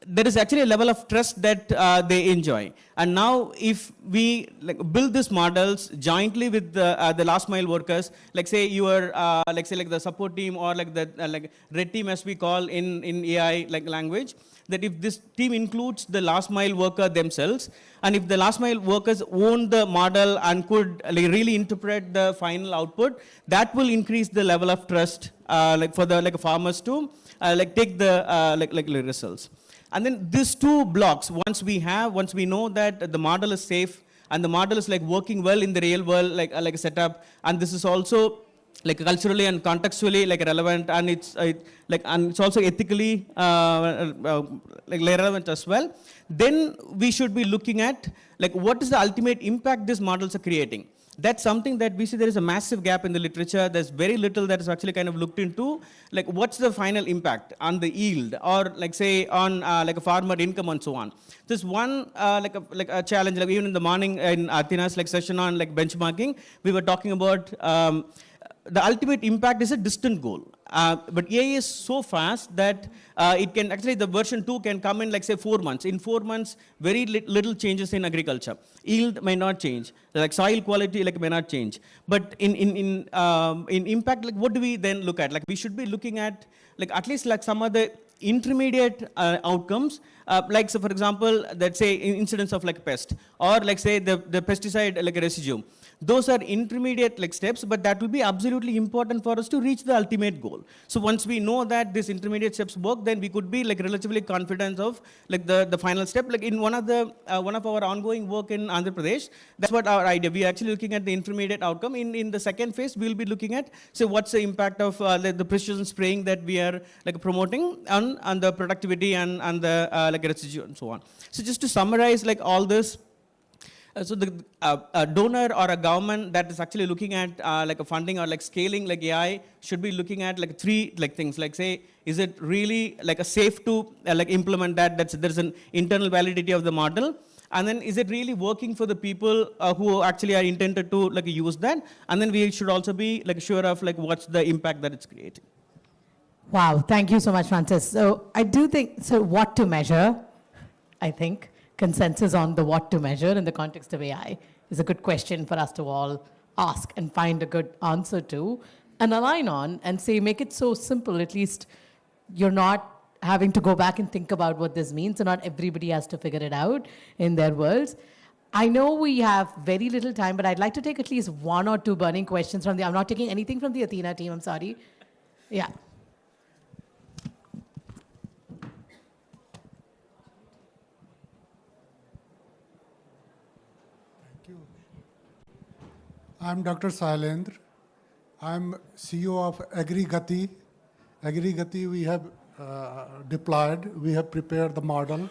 there is actually a level of trust that they enjoy. And now if we build these models jointly with the last mile workers, like say your, like say like the support team or like the red team as we call in AI language, that if this team includes the last mile worker themselves, and if the last mile workers own the model and could really interpret the final output, that will increase the level of trust for the farmers to take the results. And then these two blocks, once we know that the model is safe and the model is working well in the real world, like a setup, and this is also culturally and contextually relevant, and it's also ethically relevant as well, then we should be looking at what is the ultimate impact these models are creating. That's something that we see there is a massive gap in the literature. There's very little that is actually kind of looked into, what's the final impact on the yield, or say on a farmer income and so on. There's one a challenge, even in the morning in Athena's session on benchmarking, we were talking about the ultimate impact is a distant goal. But AI is so fast that it can actually, the version 2 can come in say 4 months. In 4 months, very little changes in agriculture. Yield may not change, soil quality may not change. But in impact, what do we then look at? We should be looking at at least some other intermediate outcomes, so for example, let's say incidence of pest, or say the pesticide residue. Those are intermediate steps, but that will be absolutely important for us to reach the ultimate goal. So once we know that these intermediate steps work, then we could be relatively confident of the final step. In one of our ongoing work in Andhra Pradesh, that's what our idea. We are actually looking at the intermediate outcome. In the second phase, we will be looking at what's the impact of the precision spraying that we are promoting on the productivity and the residue and so on. So just to summarize all this. So the a donor or a government that is actually looking at a funding or scaling AI should be looking at three things. Say, is it really a safe to implement that? There's an internal validity of the model. And then is it really working for the people who actually are intended to use that? And then we should also be sure of what's the impact that it's creating. Wow, thank you so much, Francis. So I do think, so what to measure, I think. Consensus on the what to measure in the context of AI is a good question for us to all ask and find a good answer to and align on and say, make it so simple, at least you're not having to go back and think about what this means, so not everybody has to figure it out in their worlds. I know we have very little time, but I'd like to take at least one or two burning questions from I'm not taking anything from the Athena team, I'm sorry. Yeah. I'm Dr. Sailendra. I'm CEO of AgriGati. AgriGati we have deployed, we have prepared the model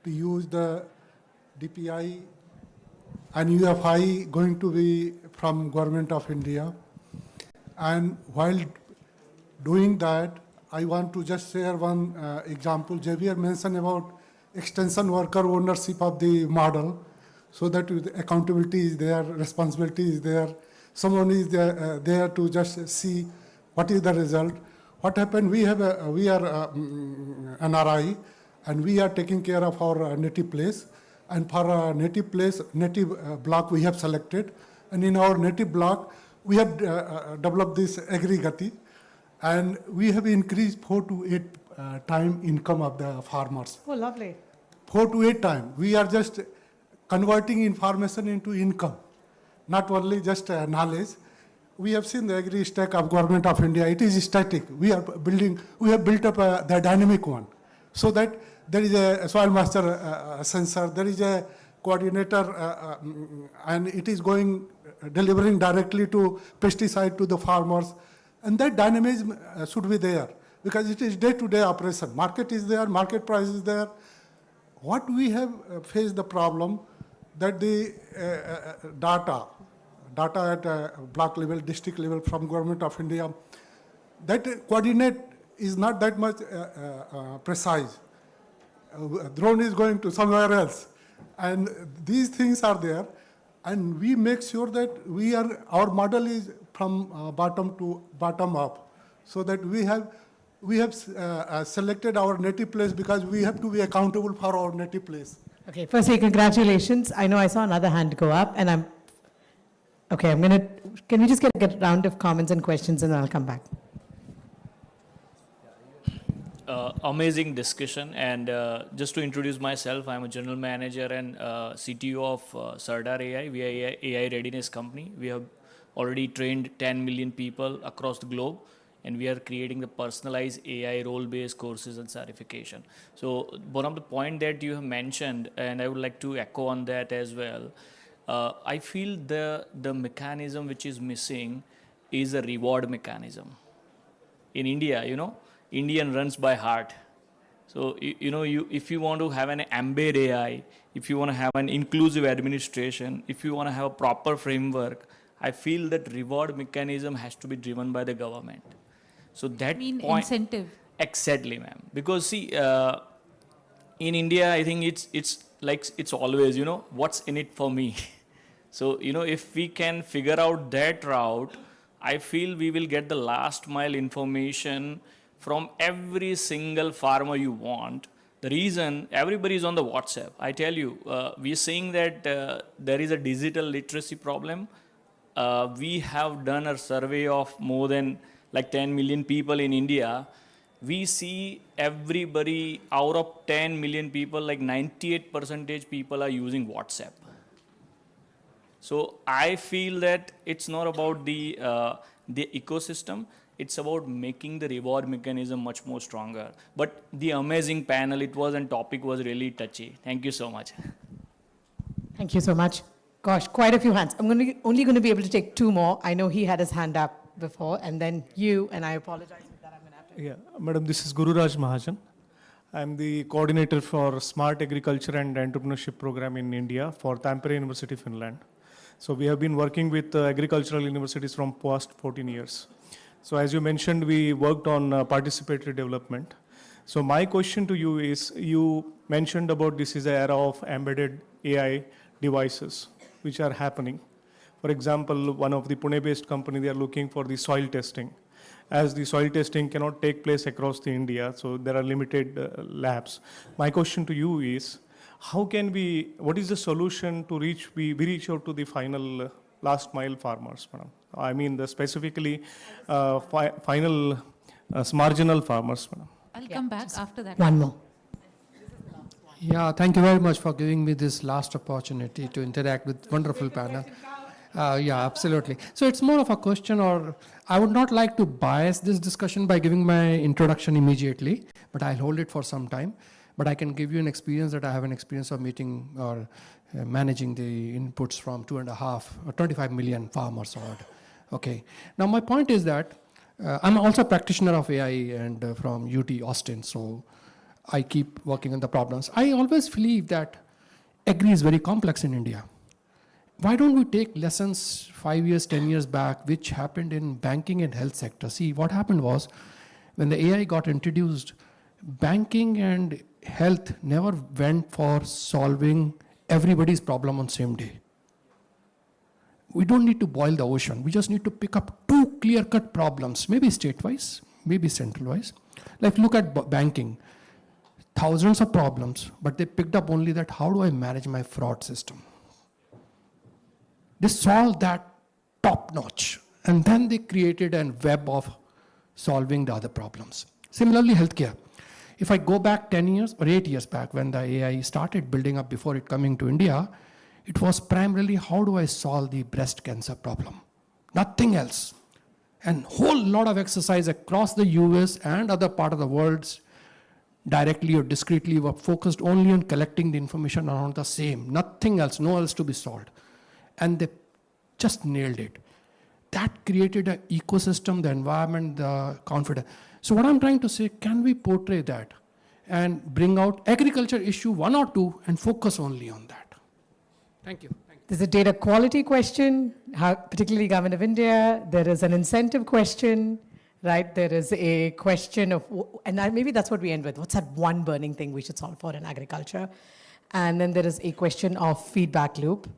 to use the DPI and UFI going to be from Government of India. And while doing that, I want to just share one example. Javier mentioned about extension worker ownership of the model. So that accountability is there, responsibility is there. Someone is there to just see what is the result. What happened, we are NRI, and we are taking care of our native place. And for our native place, native block we have selected. And in our native block, we have developed this AgriGati. And we have increased 4 to 8 time income of the farmers. Oh, lovely. 4 to 8 times. We are just converting information into income, not only just knowledge. We have seen the agri stack of Government of India. It is static. We have built up the dynamic one, so that there is a soil master sensor, there is a coordinator, and it is delivering directly to pesticide to the farmers. And that dynamism should be there, because it is day-to-day operation. Market is there, market price is there. What we have faced the problem, that the data at block level, district level from Government of India, that coordinate is not that much precise. Drone is going to somewhere else. And these things are there. And we make sure that our model is from bottom to bottom up, so that we have we have selected our native place because we have to be accountable for our native place. Okay, firstly, congratulations. I know I saw another hand go up, and can we just get a round of comments and questions, and then I'll come back. Amazing discussion, and just to introduce myself, I'm a general manager and CTO of Qure.ai. We are an AI readiness company. We have already trained 10 million people across the globe, and we are creating the personalized AI role-based courses and certification. So one of the point that you have mentioned, and I would like to echo on that as well, I feel the mechanism which is missing is a reward mechanism. In India, Indian runs by heart. So, if you want to have an embedded AI, if you want to have an inclusive administration, if you want to have a proper framework, I feel that reward mechanism has to be driven by the government. So that incentive. Exactly, ma'am. Because see, in India, I think it's always, what's in it for me. So, if we can figure out that route, I feel we will get the last mile information from every single farmer you want. The reason everybody is on the WhatsApp, I tell you, we are seeing that there is a digital literacy problem. We have done a survey of more than 10 million people in India. We see everybody out of 10 million people, 98% people are using WhatsApp. So I feel that it's not about the ecosystem. It's about making the reward mechanism much more stronger. But the amazing panel it was and topic was really touchy. Thank you so much. Thank you so much. Gosh, quite a few hands. I'm only going to be able to take two more. I know he had his hand up before, and then you, and I apologize for that. I'm going to have to. Yeah, Madam, this is Gururaj Mahajan. I'm the coordinator for Smart Agriculture and Entrepreneurship Program in India for Tampere University, Finland. So we have been working with agricultural universities from past 14 years. So as you mentioned, we worked on participatory development. So my question to you is, you mentioned about this is an era of embedded AI devices which are happening. For example, one of the Pune-based company, they are looking for the soil testing. As the soil testing cannot take place across the India, so there are limited labs. My question to you is, what is the solution to reach out to the final last mile farmers, madam? I mean, specifically final marginal farmers, madam. I'll come back after that. One more. Yeah, thank you very much for giving me this last opportunity to interact with wonderful panel. Yeah, absolutely. So it's more of a question, or I would not like to bias this discussion by giving my introduction immediately, but I'll hold it for some time. But I can give you an experience that I have an experience of meeting or managing the inputs from 2.5 or 25 million farmers odd. Okay. Now my point is that I'm also a practitioner of AI and from UT Austin, so I keep working on the problems. I always believe that agri is very complex in India. Why don't we take lessons 5 years, 10 years back, which happened in banking and health sector? See, what happened was, when the AI got introduced, banking and health never went for solving everybody's problem on same day. We don't need to boil the ocean. We just need to pick up two clear-cut problems, maybe state-wise, maybe central-wise. Like look at banking. Thousands of problems, but they picked up only that, how do I manage my fraud system? They solved that top-notch, and then they created a web of solving the other problems. Similarly, healthcare. If I go back 10 years or 8 years back when the AI started building up before it coming to India, it was primarily how do I solve the breast cancer problem? Nothing else. And whole lot of exercise across the US and other part of the world, directly or discreetly, were focused only on collecting the information around the same. Nothing else, no else to be solved. And they just nailed it. That created an ecosystem, the environment, the confidence. So what I'm trying to say, can we portray that and bring out agriculture issue 1 or 2 and focus only on that? Thank you. There's a data quality question, particularly Government of India. There is an incentive question, right? There is a question of, and maybe that's what we end with. What's that one burning thing we should solve for in agriculture? And then there is a question of feedback loop.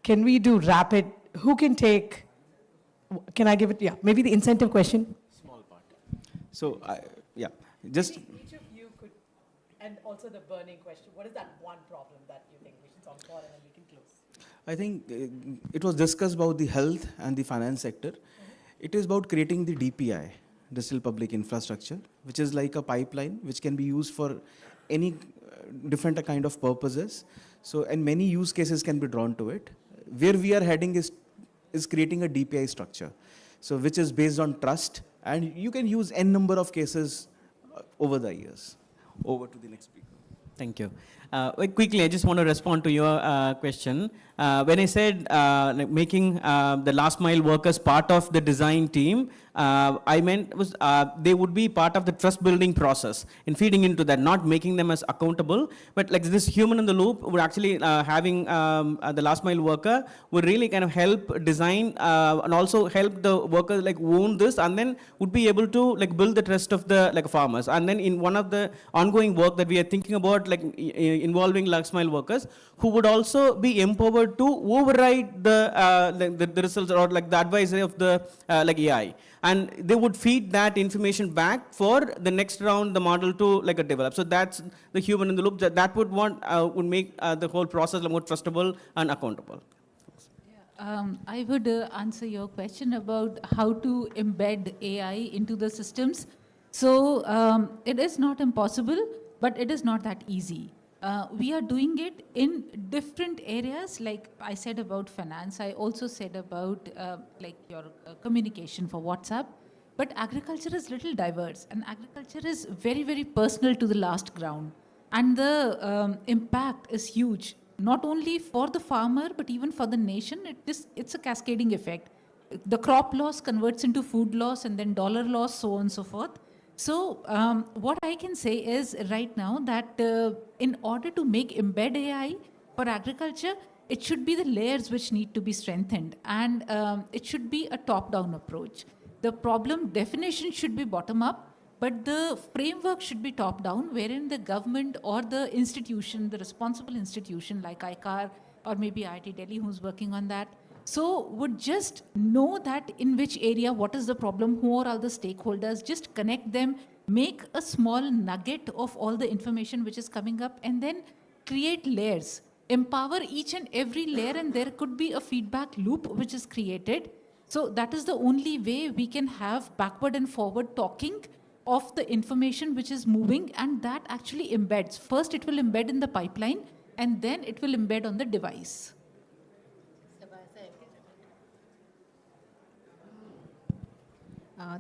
Can we do rapid? Who can take Can I give it? Yeah, maybe the incentive question. Small part. So, yeah, just. Each of you could, and also the burning question. What is that one problem that you think we should solve for, and then we can close? I think it was discussed about the health and the finance sector. It is about creating the DPI, digital public infrastructure, which is like a pipeline which can be used for any different kind of purposes. So, and many use cases can be drawn to it. Where we are heading is creating a DPI structure, so which is based on trust, and you can use n number of cases over the years. Over to the next speaker. Thank you. Very quickly, I just want to respond to your question. When I said like making the last mile workers part of the design team, I meant was they would be part of the trust building process in feeding into that, not making them as accountable, but like this human in the loop would actually having the last mile worker would really kind of help design and also help the workers like own this, and then would be able to like build the trust of the like farmers. And then in one of the ongoing work that we are thinking about, like involving last mile workers who would also be empowered to override the results or like the advisory of the like AI, and they would feed that information back for the next round the model to like develop. So that's the human in the loop that would make the whole process more trustable and accountable. I would answer your question about how to embed AI into the systems. So it is not impossible, but it is not that easy. We are doing it in different areas, like I said about finance. I also said about like your communication for WhatsApp. But agriculture is little diverse, and agriculture is very, very personal to the last ground. And the impact is huge, not only for the farmer, but even for the nation. It's a cascading effect. The crop loss converts into food loss, and then dollar loss, so on and so forth. So what I can say is right now that in order to make embed AI for agriculture, it should be the layers which need to be strengthened, and it should be a top-down approach. The problem definition should be bottom-up, but the framework should be top-down, wherein the government or the institution, the responsible institution like ICAR or maybe IIT Delhi who's working on that, so would just know that in which area, what is the problem, who are all the stakeholders, just connect them, make a small nugget of all the information which is coming up, and then create layers, empower each and every layer, and there could be a feedback loop which is created. So that is the only way we can have backward and forward talking of the information which is moving, and that actually embeds. First it will embed in the pipeline, and then it will embed on the device.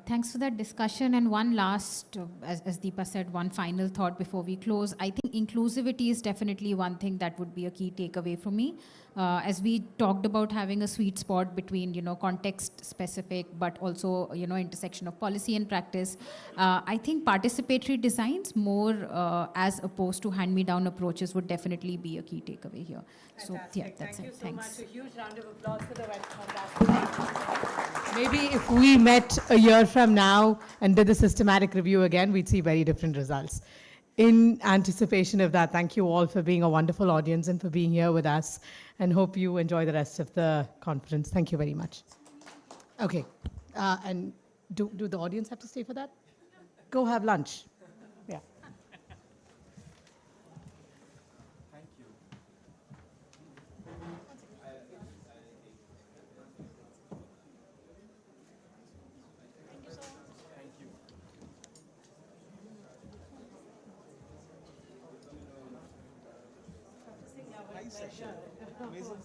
Thanks for that discussion. And one last, as Deepa said, one final thought before we close. I think inclusivity is definitely one thing that would be a key takeaway for me. As we talked about having a sweet spot between, context specific, but also, intersection of policy and practice. I think participatory designs more as opposed to hand-me-down approaches would definitely be a key takeaway here. Fantastic. So yeah, that's Thank you it. so Thanks. much. A huge round of applause for the fantastic. Maybe if we met a year from now and did the systematic review again, we'd see very different results. In anticipation of that, thank you all for being a wonderful audience and for being here with us, and hope you enjoy the rest of the conference. Thank you very much. Okay, and do the audience have to stay for that? Go have lunch. Yeah. Nice session. Amazing.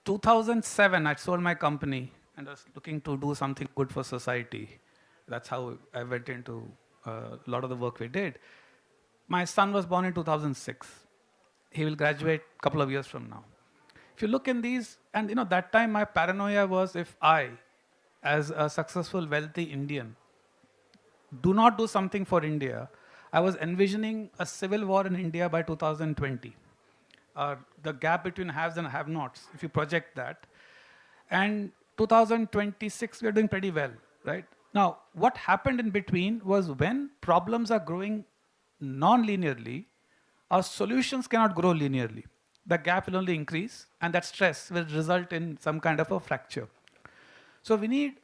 2007, I sold my company and was looking to do something good for society. That's how I went into a lot of the work we did. My son was born in 2006. He will graduate a couple of years from now. If you look in these, and that time my paranoia was, if I, as a successful, wealthy Indian, do not do something for India, I was envisioning a civil war in India by 2020. The gap between haves and have-nots, if you project that. And 2026, we're doing pretty well, right? Now, what happened in between was when problems are growing non-linearly, our solutions cannot grow linearly. The gap will only increase, and that stress will result in some kind of a fracture. So we need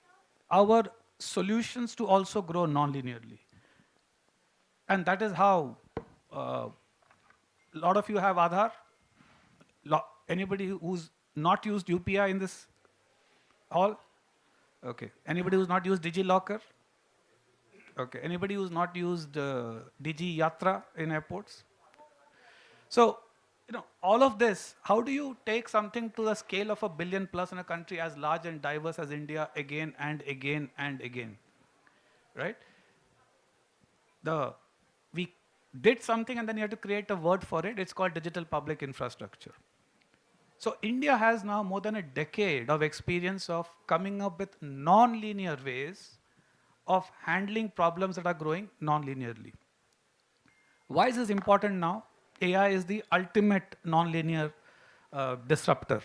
our solutions to also grow non-linearly. And that is how a lot of you have Aadhaar. Anybody who's not used UPI in this hall? Okay. Anybody who's not used DigiLocker? Okay. Anybody who's not used Digi Yatra in airports? So, all of this, how do you take something to the scale of 1 billion plus in a country as large and diverse as India again and again and again, right? We did something and then you have to create a word for it. It's called digital public infrastructure. So India has now more than a decade of experience of coming up with non-linear ways of handling problems that are growing non-linearly. Why is this important now? AI is the ultimate non-linear disruptor.